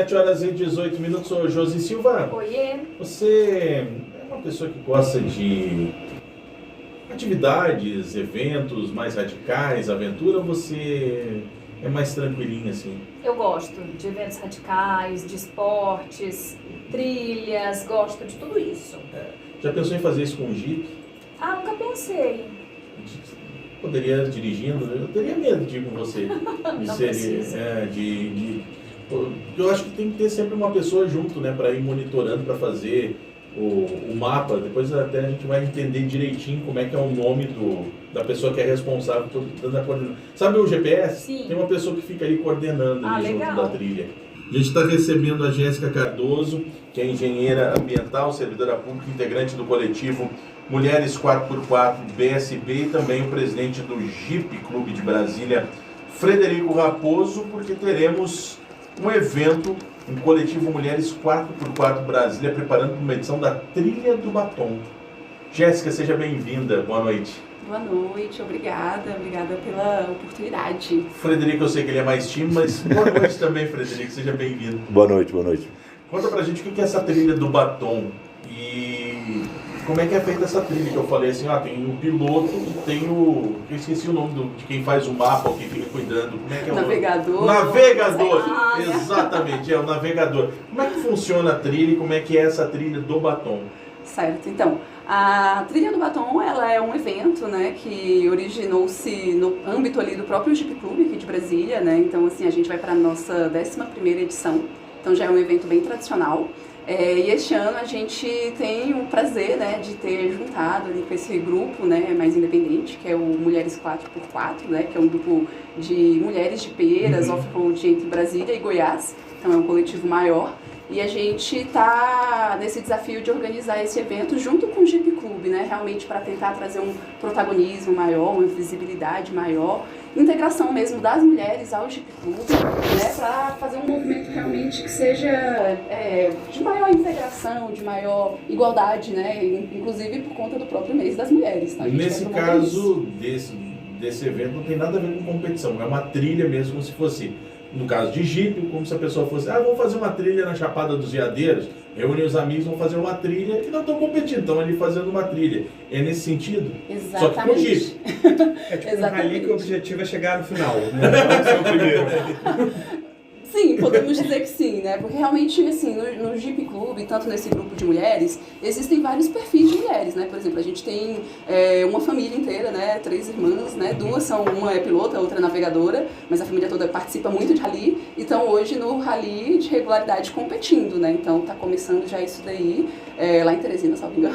7h18. Sou Josi Silva. Oiê. Você é uma pessoa que gosta de atividades, eventos mais radicais, aventura, ou você é mais tranquilinha assim? Eu gosto de eventos radicais, de esportes, trilhas, gosto de tudo isso. Já pensou em fazer isso com um Jeep? Ah, nunca pensei. Poderia dirigindo? Eu teria medo de ir com você. Não precisa. Eu acho que tem que ter sempre uma pessoa junto, né, para ir monitorando, para fazer o mapa. Depois até a gente vai entender direitinho como é que é o nome da pessoa que é responsável por toda a coordenação. Sabe o GPS? Sim. Tem uma pessoa que fica ali coordenando ali junto legal. da trilha. A gente está recebendo a Jéssica Cardoso, que é engenheira ambiental, servidora pública, integrante do coletivo Mulheres 4x4 BSB e também o presidente do Jeep Clube de Brasília, Frederico Raposo, porque teremos um evento, um coletivo Mulheres 4x4 Brasília, preparando uma edição da Trilha do Batom. Jéssica, seja bem-vinda. Boa noite. Boa noite, obrigada pela oportunidade. Frederico, eu sei que ele é mais tímido, mas boa noite também, Frederico, seja bem-vindo. Boa noite, boa noite. Conta pra gente o que é essa Trilha do Batom e como é que é feita essa trilha, que eu falei assim, tem o piloto e tem eu esqueci o nome de quem faz o mapa, ou quem fica cuidando, como é que é o Navegador. Navegador, exatamente, é o navegador. Como é que funciona a trilha e como é que é essa Trilha do Batom? Certo, então, a Trilha do Batom, ela é um evento, né, que originou-se no âmbito ali do próprio Jeep Clube aqui de Brasília, né, então assim, a gente vai para a nossa 11ª edição, então já é um evento bem tradicional. E este ano a gente tem o prazer, né, de ter juntado ali com esse grupo, né, mais independente, que é o Mulheres 4x4, né, que é um grupo de mulheres jipeiras off-road entre Brasília e Goiás, então é um coletivo maior. E a gente está nesse desafio de organizar esse evento junto com o Jeep Clube, né? Realmente para tentar trazer um protagonismo maior, uma visibilidade maior, integração mesmo das mulheres ao Jeep Clube, né? Para fazer um movimento realmente que seja de maior integração, de maior igualdade, né? Inclusive por conta do próprio mês das mulheres. Tá? Nesse caso desse evento não tem nada a ver com competição, é uma trilha mesmo, como se fosse... No caso de Jeep, como se a pessoa fosse, vamos fazer uma trilha na Chapada dos Veadeiros, reúne os amigos, vão fazer uma trilha e não estão competindo, estão ali fazendo uma trilha. É nesse sentido? Exatamente. Só que com Jeep. É tipo um rally que o objetivo é chegar no final, não ser o primeiro. Sim, podemos dizer que sim, né? Porque realmente, assim, no Jeep Clube, tanto nesse grupo de mulheres, existem vários perfis de mulheres, né? Por exemplo, a gente tem uma família inteira, né? 3 irmãs, né? Uma é pilota, a outra é navegadora, mas a família toda participa muito de rally. Então, hoje, no rally de regularidade competindo, né? Então, tá começando já isso daí, lá em Teresina, salvo engano.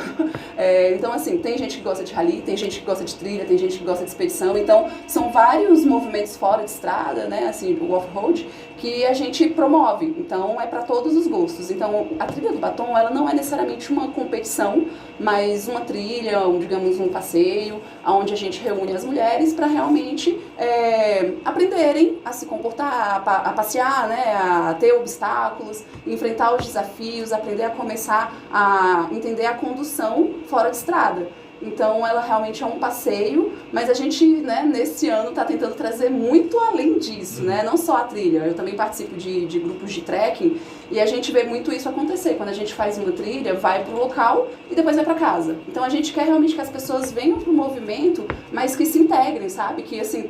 Então, assim, tem gente que gosta de rally, tem gente que gosta de trilha, tem gente que gosta de expedição. Então, são vários movimentos fora de estrada, né? Assim, o off-road, que a gente promove, então é para todos os gostos. Então a Trilha do Batom, ela não é necessariamente uma competição, mas uma trilha, digamos um passeio, onde a gente reúne as mulheres para realmente aprenderem a se comportar, a passear, né, a ter obstáculos, enfrentar os desafios, aprender a começar a entender a condução fora de estrada. Então ela realmente é um passeio, mas a gente, né, nesse ano está tentando trazer muito além disso, né? Não só a trilha, eu também participo de grupos de trekking e a gente vê muito isso acontecer. Quando a gente faz uma trilha, vai para o local e depois vai para casa. Então a gente quer realmente que as pessoas venham para o movimento, mas que se integrem, sabe? Que assim,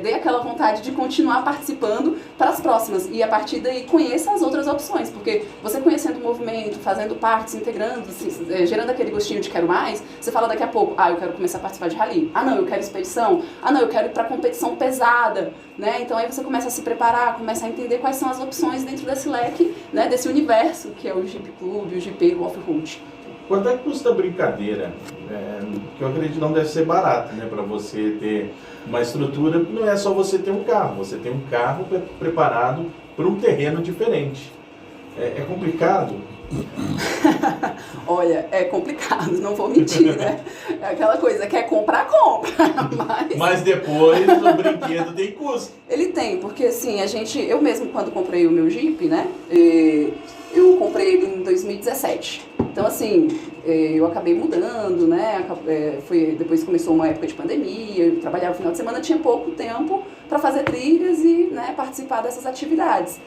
dê aquela vontade de continuar participando para as próximas e a partir daí conheça as outras opções, porque você conhecendo o movimento, fazendo parte, se integrando, assim, gerando aquele gostinho de quero mais, você fala daqui a pouco, eu quero começar a participar de rally. Não, eu quero expedição. Não, eu quero ir para competição pesada, né? Então aí você começa a se preparar, começa a entender quais são as opções dentro desse leque, né, desse universo que é o Jeep Clube, o Jeep, o Off-Road. Quanto é que custa a brincadeira? Que eu acredito que não deve ser barato, né? Para você ter uma estrutura, não é só você ter um carro, você tem um carro preparado para um terreno diferente. É complicado? Olha, é complicado, não vou mentir, né? É aquela coisa, quer comprar, compra. Mas depois o brinquedo tem custo. Ele tem, porque assim, eu mesmo quando comprei o meu Jeep, né? Eu comprei ele em 2017. Então assim, eu acabei mudando, né? Depois começou uma época de pandemia, eu trabalhava no final de semana, tinha pouco tempo para fazer trilhas e, né, participar dessas atividades.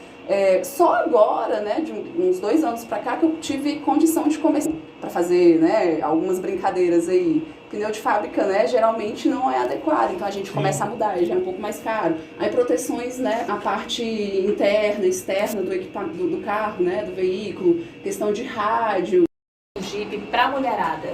Só agora, né, de uns 2 anos pra cá, que eu tive condição de começar para fazer, né, algumas brincadeiras aí. Pneu de fábrica, né, geralmente não é adequado, então a gente começa a mudar, já é um pouco mais caro. Aí proteções, né, a parte interna, externa do carro, né, do veículo, questão de rádio. Jeep para mulherada.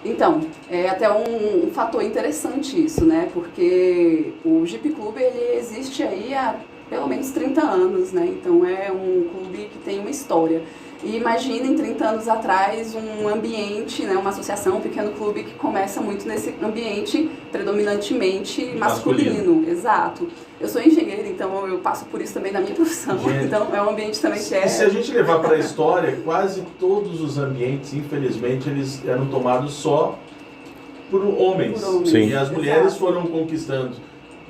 Então, é até um fator interessante isso, né, porque o Jeep Club, ele existe aí há pelo menos 30 anos, né, então é um clube que tem uma história. E imaginem 30 anos atrás um ambiente, né, uma associação, um pequeno clube que começa muito nesse ambiente predominantemente masculino. Exato. Eu sou engenheira, então eu passo por isso também na minha profissão. Gente, então é um ambiente também que E se a gente levar para a história, quase todos os ambientes, infelizmente, eles eram tomados só por homens. Sim. E as mulheres foram conquistando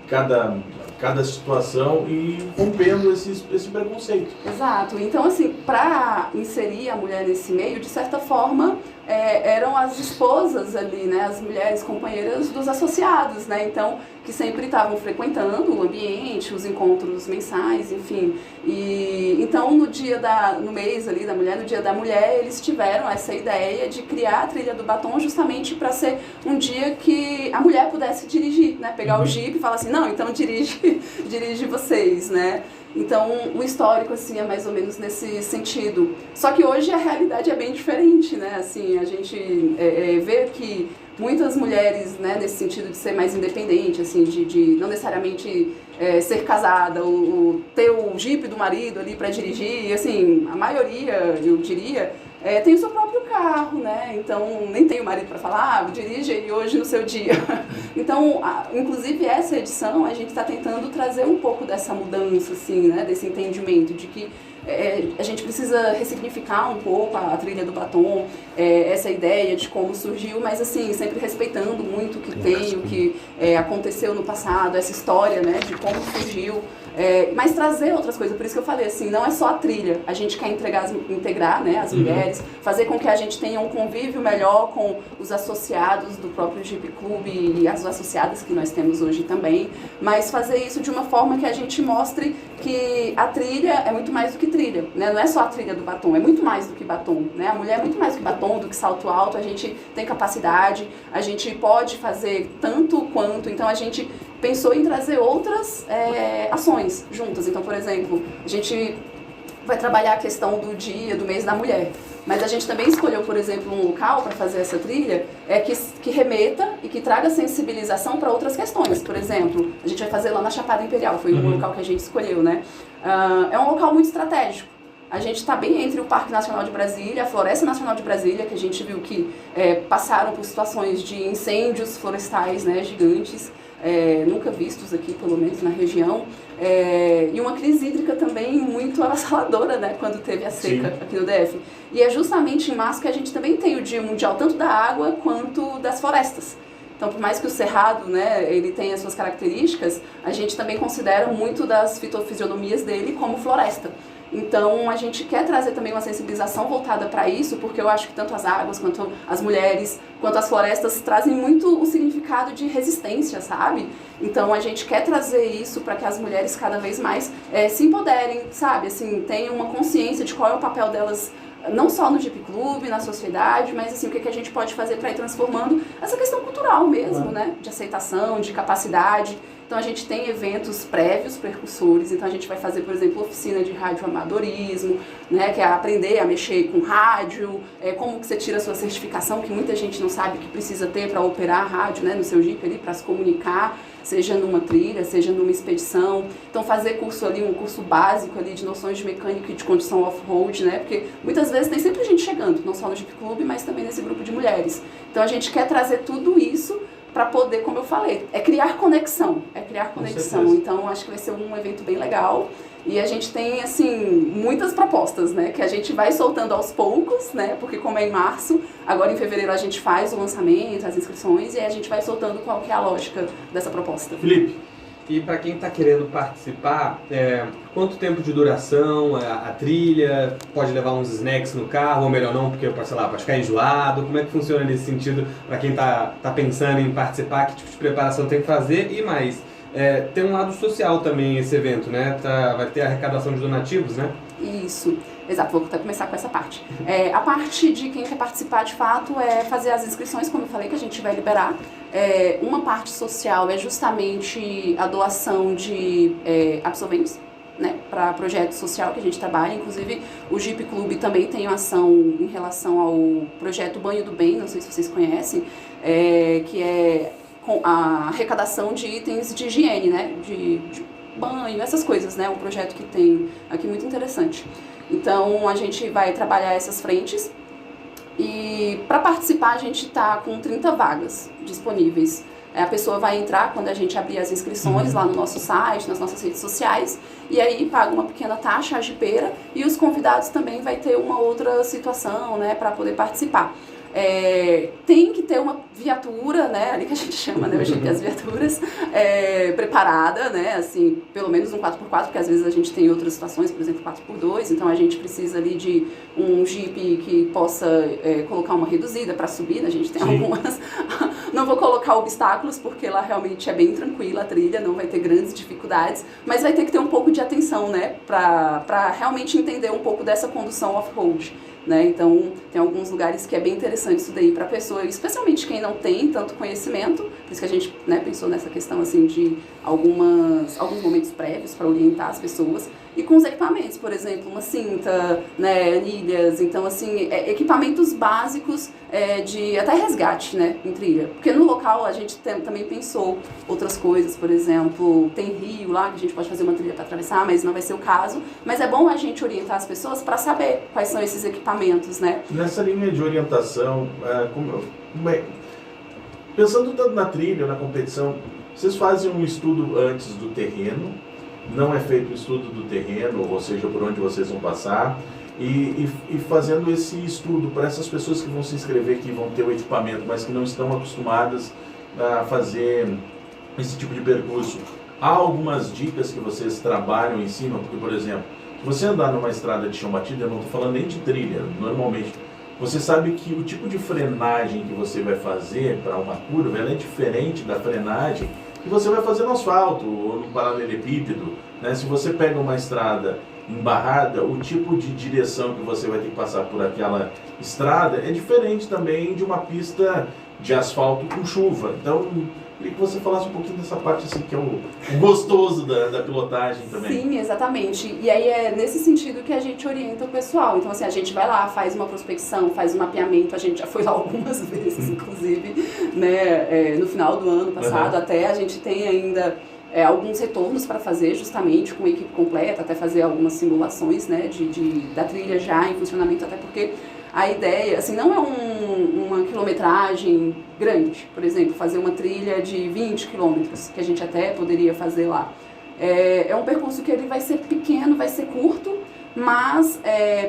cada situação e rompendo esse preconceito. Exato. Então, assim, para inserir a mulher nesse meio, de certa forma, eram as esposas ali, né, as mulheres companheiras dos associados, né, então, que sempre estavam frequentando o ambiente, os encontros mensais, enfim. E então, no mês ali da mulher, no Dia da Mulher, eles tiveram essa ideia de criar a Trilha do Batom justamente para ser um dia que a mulher pudesse dirigir, né, pegar o Jeep e falar assim, não, então dirige vocês, né. Então, o histórico, assim, é mais ou menos nesse sentido. Só que hoje a realidade é bem diferente, né? Assim, a gente vê que muitas mulheres, né, nesse sentido de ser mais independente, assim, de não necessariamente ser casada, ter o Jeep do marido ali para dirigir, e, assim, a maioria, eu diria, tem o seu próprio carro, né? Então, nem tem o marido para falar, dirige aí hoje no seu dia. Então, inclusive essa edição, a gente está tentando trazer um pouco dessa mudança, assim, né? Desse entendimento de que a gente precisa ressignificar um pouco a Trilha do Batom, essa ideia de como surgiu, mas assim, sempre respeitando muito o que tem, o que aconteceu no passado, essa história, né, de como surgiu, mas trazer outras coisas. Por isso que eu falei assim, não é só a trilha, a gente quer integrar, né, as mulheres, fazer com que a gente tenha um convívio melhor com os associados do próprio Jeep Club e as associadas que nós temos hoje também, mas fazer isso de uma forma que a gente mostre que a trilha é muito mais do que trilha, né? Não é só a trilha do batom, é muito mais do que batom, né? A mulher é muito mais do que batom, do que salto alto, a gente tem capacidade, a gente pode fazer tanto quanto, então a gente pensou em trazer outras ações juntas. Então, por exemplo, a gente vai trabalhar a questão do dia, do mês da mulher, mas a gente também escolheu, por exemplo, um local para fazer essa trilha que remeta e que traga sensibilização para outras questões. Por exemplo, a gente vai fazer lá na Chapada Imperial, foi um local que a gente escolheu, né? É um local muito estratégico. A gente está bem entre o Parque Nacional de Brasília, a Floresta Nacional de Brasília, que a gente viu que passaram por situações de incêndios florestais, né, gigantes, nunca vistos aqui, pelo menos na região, e uma crise hídrica também muito avassaladora, né, quando teve a seca aqui no DF. E é justamente em março que a gente também tem o Dia Mundial tanto da água quanto das florestas. Então, por mais que o cerrado, né, ele tenha suas características, a gente também considera muito das fitofisionomias dele como floresta. Então, a gente quer trazer também uma sensibilização voltada para isso, porque eu acho que tanto as águas, quanto as mulheres, quanto as florestas trazem muito o significado de resistência, sabe? Então, a gente quer trazer isso para que as mulheres cada vez mais se empoderem, sabe? Assim, tenham uma consciência de qual é o papel delas, não só no Jeep Club, na sociedade, mas assim, o que a gente pode fazer para ir transformando essa questão cultural mesmo, né? De aceitação, de capacidade. Então a gente tem eventos prévios, precursores, então a gente vai fazer, por exemplo, oficina de radioamadorismo, né, que é aprender a mexer com rádio, como que você tira a sua certificação, que muita gente não sabe que precisa ter para operar a rádio, né, no seu Jeep ali, para se comunicar, seja numa trilha, seja numa expedição. Então fazer curso ali, um curso básico ali de noções de mecânica e de condução off-road, né, porque muitas vezes tem sempre gente chegando, não só no Jeep Club, mas também nesse grupo de mulheres. Então a gente quer trazer tudo isso para poder, como eu falei, criar conexão, Então, acho que vai ser um evento bem legal. E a gente tem, assim, muitas propostas, né? Que a gente vai soltando aos poucos, né? Porque como é em março, agora em fevereiro a gente faz o lançamento, as inscrições, e aí a gente vai soltando qual que é a lógica dessa proposta. Felipe. E para quem está querendo participar, quanto tempo de duração, a trilha, pode levar uns snacks no carro, ou melhor não, porque, sei lá, pode ficar enjoado, como é que funciona nesse sentido para quem está pensando em participar, que tipo de preparação tem que fazer, e mais, Tem um lado social também esse evento, né? Vai ter arrecadação de donativos, né? Isso, exato, vou até começar com essa parte. A parte de quem quer participar de fato é fazer as inscrições, como eu falei, que a gente vai liberar. Uma parte social é justamente a doação de absorventes, né, para projeto social que a gente trabalha. Inclusive, o Jeep Clube também tem uma ação em relação ao projeto Banho do Bem, não sei se vocês conhecem, que é com a arrecadação de itens de higiene, né, de banho, essas coisas, né, um projeto que tem aqui muito interessante. Então, a gente vai trabalhar essas frentes e para participar a gente está com 30 vagas disponíveis. A pessoa vai entrar quando a gente abrir as inscrições lá no nosso site, nas nossas redes sociais, e aí paga uma pequena taxa, a jipeira, e os convidados também vai ter uma outra situação, né, para poder participar. Tem que ter uma viatura, né, ali que a gente chama, né, hoje as viaturas, preparada, né, assim, pelo menos um 4x4, porque às vezes a gente tem outras situações, por exemplo, 4x2, então a gente precisa ali de um Jeep que possa colocar uma reduzida para subir, né, a gente tem algumas, não vou colocar obstáculos, porque lá realmente é bem tranquila a trilha, não vai ter grandes dificuldades, mas vai ter que ter um pouco de atenção, né, para realmente entender um pouco dessa condução off-road. Né? Então, tem alguns lugares que é bem interessante isso daí para a pessoa, especialmente quem não tem tanto conhecimento, por isso que a gente, né, pensou nessa questão assim, de alguns momentos prévios para orientar as pessoas. E com os equipamentos, por exemplo, uma cinta, né, anilhas, então assim, equipamentos básicos de até resgate, né, em trilha. Porque no local a gente também pensou outras coisas, por exemplo, tem rio lá que a gente pode fazer uma trilha para atravessar, mas não vai ser o caso. Mas é bom a gente orientar as pessoas para saber quais são esses equipamentos, né. Nessa linha de orientação, pensando tanto na trilha, na competição, vocês fazem um estudo antes do terreno? Não é feito o estudo do terreno, ou seja, por onde vocês vão passar, e fazendo esse estudo para essas pessoas que vão se inscrever, que vão ter o equipamento, mas que não estão acostumadas a fazer esse tipo de percurso. Há algumas dicas que vocês trabalham em cima, porque, por exemplo, se você andar numa estrada de chão batido, eu não estou falando nem de trilha, normalmente, você sabe que o tipo de frenagem que você vai fazer para uma curva, ela é diferente da frenagem que você vai fazer no asfalto ou no paralelepípedo, né? Se você pega uma estrada embarrada, o tipo de direção que você vai ter que passar por aquela estrada é diferente também de uma pista de asfalto com chuva. Então, queria que você falasse um pouquinho dessa parte assim, que é o gostoso da pilotagem também. Sim, exatamente. E aí é nesse sentido que a gente orienta o pessoal. Então, assim, a gente vai lá, faz uma prospecção, faz um mapeamento, a gente já foi lá algumas vezes, inclusive, né, no final do ano passado, até a gente tem ainda alguns retornos para fazer, justamente com a equipe completa, até fazer algumas simulações, né, da trilha já em funcionamento, até porque a ideia, assim, não é uma quilometragem grande, por exemplo, fazer uma trilha de 20 quilômetros, que a gente até poderia fazer lá. É um percurso que ele vai ser pequeno, vai ser curto, mas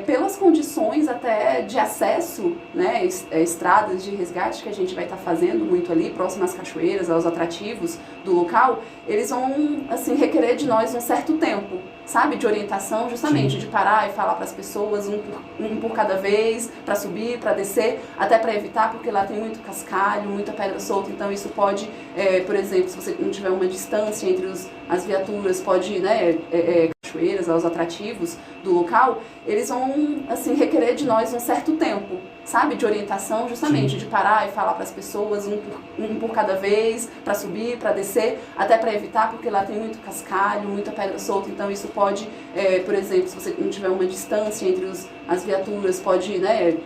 pelas condições até de acesso, né, estradas de resgate que a gente vai estar fazendo muito ali, próximo às cachoeiras, aos atrativos do local, eles vão, assim, requerer de nós um certo tempo, sabe, de orientação, justamente, de parar e falar para as pessoas um por cada vez, para subir, para descer, até para evitar, porque lá tem muito cascalho, muita pedra solta, então isso pode, por exemplo, se você não tiver uma distância entre as viaturas, pode, né, cachoeiras, aos atrativos do local, eles vão, assim, requerer de nós um certo tempo, sabe, de orientação, justamente, de parar e falar para as pessoas um por cada vez, para subir, para descer, até para evitar, porque lá tem muito cascalho, muita pedra solta, então isso pode, por exemplo, se você não tiver uma distância entre as viaturas, pode, né,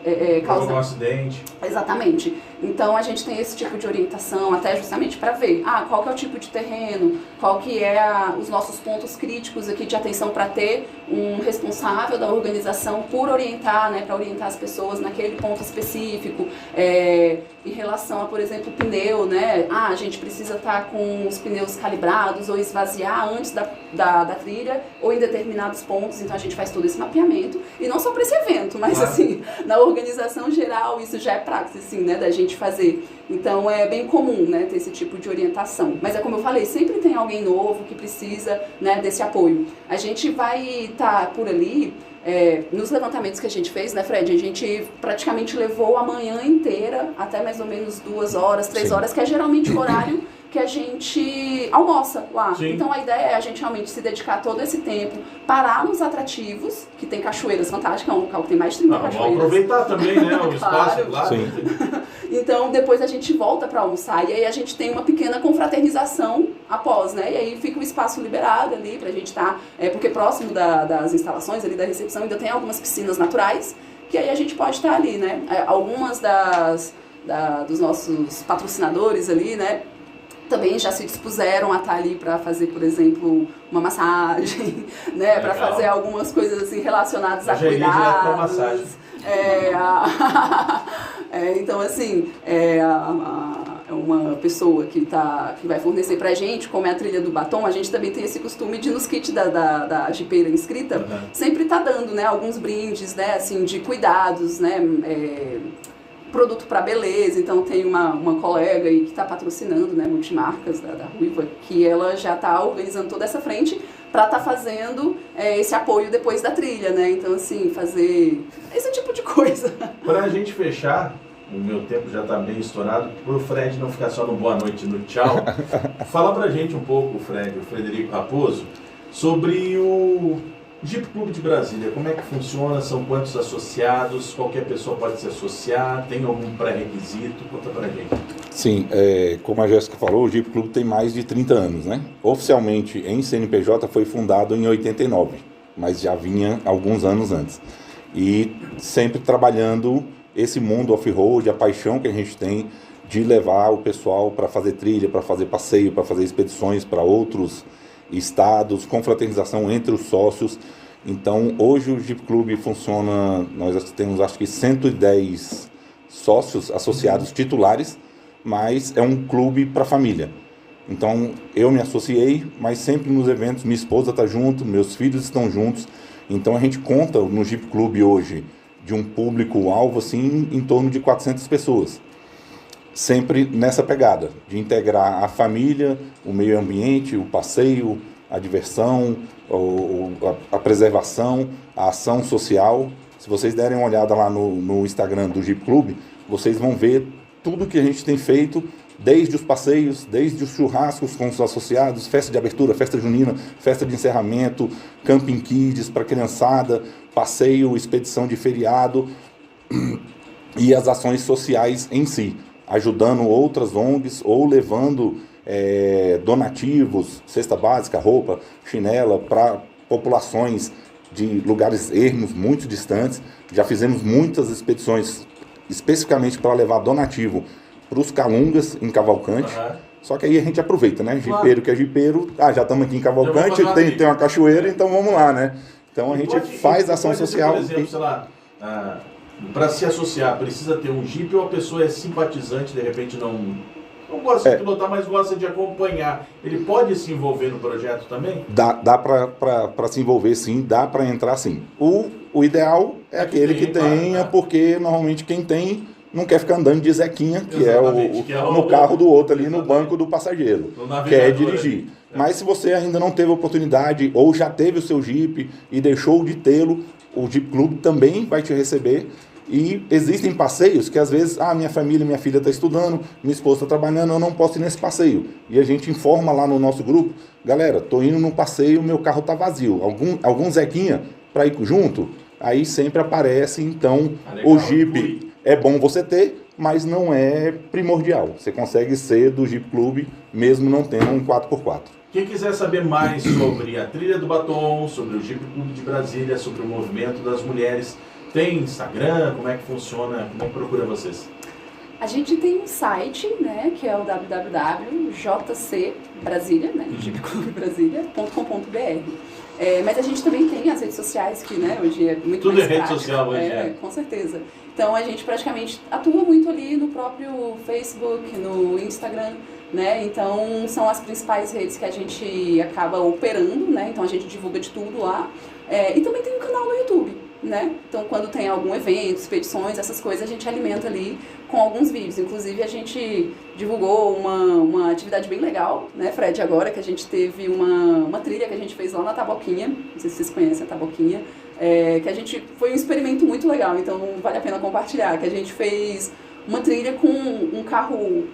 causar um acidente. Exatamente. Então a gente tem esse tipo de orientação, até justamente para ver, qual que é o tipo de terreno, qual que é os nossos pontos críticos aqui de atenção, para ter um responsável da organização por orientar, né, para orientar as pessoas naquele ponto específico, em relação a, por exemplo, pneu, né, a gente precisa estar com os pneus calibrados ou esvaziar antes da trilha ou em determinados pontos, então a gente faz todo esse mapeamento, e não só para esse evento, mas assim, na organização geral, isso já é prática, assim, né, da gente fazer. Então é bem comum, né, ter esse tipo de orientação. Mas é como eu falei, sempre tem alguém novo que precisa, né, desse apoio. A gente vai estar por ali, nos levantamentos que a gente fez, né, Fred, a gente praticamente levou a manhã inteira, até mais ou menos 2 horas, 3 horas, que é geralmente o horário que a gente almoça lá. Sim. Então a ideia é a gente realmente se dedicar todo esse tempo, parar nos atrativos, que tem cachoeiras fantásticas, é um local que tem mais de 30 Vamos cachoeiras. aproveitar também, né, o espaço, claro. Sim. Então, depois a gente volta para almoçar e aí a gente tem uma pequena confraternização após, né? E aí fica o espaço liberado ali pra gente estar, porque próximo das instalações ali da recepção ainda tem algumas piscinas naturais, que aí a gente pode estar ali, né? Algumas dos nossos patrocinadores ali, né? Também já se dispuseram a estar ali para fazer, por exemplo, uma massagem, né? Para fazer algumas coisas assim relacionadas a cuidados. Então, assim, uma pessoa que vai fornecer pra gente, como é a trilha do batom, a gente também tem esse costume de nos kits da jipeira inscrita, sempre tá dando, né, alguns brindes, né, assim, de cuidados, né, produto para beleza. Então tem uma colega aí que está patrocinando, né, multimarcas da Ruiva, que ela já está organizando toda essa frente para estar fazendo esse apoio depois da trilha, né? Então, assim, fazer esse tipo de coisa. Para a gente fechar, o meu tempo já está bem estourado, para o Fred não ficar só no boa noite, no tchau, fala para a gente um pouco, Fred, o Frederico Raposo, sobre o Jeep Clube de Brasília. Como é que funciona? São quantos associados? Qualquer pessoa pode se associar? Tem algum pré-requisito? Conta para a gente. Sim, como a Jéssica falou, o Jeep Clube tem mais de 30 anos, né? Oficialmente em CNPJ foi fundado em 89, mas já vinha alguns anos antes. E sempre trabalhando esse mundo off-road, a paixão que a gente tem de levar o pessoal para fazer trilha, para fazer passeio, para fazer expedições para outros estados, confraternização entre os sócios. Então, hoje o Jeep Clube funciona, nós temos acho que 110 sócios associados titulares, mas é um clube para família. Então, eu me associei, mas sempre nos eventos minha esposa está junto, meus filhos estão juntos. Então, a gente conta no Jeep Clube hoje de um público-alvo assim, em torno de 400 pessoas. Sempre nessa pegada, de integrar a família, o meio ambiente, o passeio, a diversão, a preservação, a ação social. Se vocês derem uma olhada lá no Instagram do Jeep Clube, vocês vão ver tudo que a gente tem feito, desde os passeios, desde os churrascos com os associados, festa de abertura, festa junina, festa de encerramento, camping kids para criançada, passeio, expedição de feriado e as ações sociais em si, ajudando outras ONGs ou levando donativos, cesta básica, roupa, chinela para populações de lugares ermos muito distantes. Já fizemos muitas expedições especificamente para levar donativo para os Calungas em Cavalcante. Só que aí a gente aproveita, né? Jipeiro que é jipeiro, já estamos aqui em Cavalcante, tem uma cachoeira, então vamos lá, né? Então a gente faz ação social. Por exemplo, sei lá, para se associar, precisa ter um Jeep ou a pessoa é simpatizante, de repente não gosta de pilotar, mas gosta de acompanhar. Ele pode se envolver no projeto também? Dá para se envolver sim, dá para entrar sim. O ideal é aquele que tenha, porque normalmente quem tem não quer ficar andando de Zequinha, que é no carro do outro ali, no banco do passageiro, quer dirigir. Mas se você ainda não teve oportunidade ou já teve o seu Jeep e deixou de tê-lo, o Jeep Club também vai te receber. E existem passeios que às vezes, minha família, minha filha está estudando, minha esposa está trabalhando, eu não posso ir nesse passeio. E a gente informa lá no nosso grupo, galera, tô indo num passeio, meu carro tá vazio. Algum Zequinha para ir junto? Aí sempre aparece, então, o Jeep é bom você ter, mas não é primordial. Você consegue ser do Jeep Club, mesmo não tendo um 4x4. Quem quiser saber mais sobre a Trilha do Batom, sobre o Jeep Clube de Brasília, sobre o movimento das mulheres, tem Instagram? Como é que funciona? Como é que procura vocês? A gente tem um site, né, que é o www.jcbrasilia, né, jeepclubbrasilia.com.br. Mas a gente também tem as redes sociais, que, né, hoje é muito tudo mais rede prático. social hoje, Com certeza. Então a gente praticamente atua muito ali no próprio Facebook, no Instagram, né? Então são as principais redes que a gente acaba operando, né? Então a gente divulga de tudo lá. E também tem um canal no YouTube, né? Então quando tem algum evento, expedições, essas coisas, a gente alimenta ali com alguns vídeos. Inclusive a gente divulgou uma atividade bem legal, né, Fred, agora que a gente teve uma trilha que a gente fez lá na Taboquinha, não sei se vocês conhecem a Taboquinha, que a gente, foi um experimento muito legal, então vale a pena compartilhar, que a gente fez uma trilha com um carro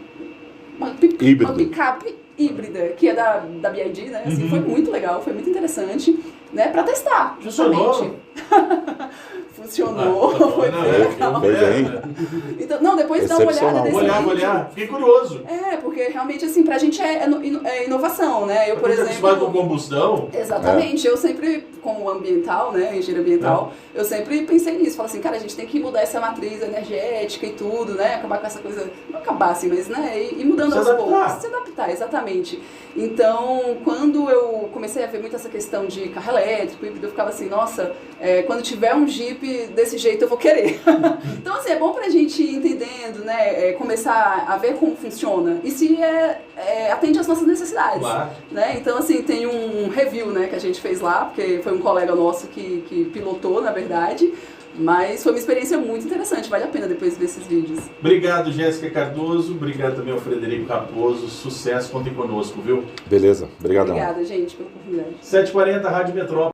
Híbrido. uma picape híbrida, que é da BYD, né? Assim, foi muito legal, foi muito interessante, né? Pra testar, justamente. Funcionou, foi não, bem legal. Foi bem. Então, não, depois dá uma olhada Excepcional. nesse Vou vídeo. olhar. Fiquei curioso. Porque realmente, assim, pra gente é inovação, né? Eu, por Porque acostumado com exemplo... combustão. Exatamente, eu sempre, como ambiental, né, engenheiro ambiental, eu sempre pensei nisso, falo assim, cara, a gente tem que mudar essa matriz energética e tudo, né, acabar com essa coisa, não acabar assim, mas, né, e mudando Se aos adaptar. poucos, se adaptar, exatamente. Então, quando eu comecei a ver muito essa questão de carro elétrico, híbrido, eu ficava assim, nossa, quando tiver um Jeep desse jeito eu vou querer. Então, assim, é bom pra gente ir entendendo, né, começar a ver como funciona e se atende às nossas necessidades. Claro. Né? Então, assim, tem um review, né, que a gente fez lá, porque foi um colega nosso que pilotou, na verdade, mas foi uma experiência muito interessante, vale a pena depois ver esses vídeos. Obrigado, Jéssica Cardoso. Obrigado também ao Frederico Raposo. Sucesso, contem conosco, viu? Beleza, obrigadão. Obrigada, gente, pela oportunidade. 7h40, Rádio Metrópole.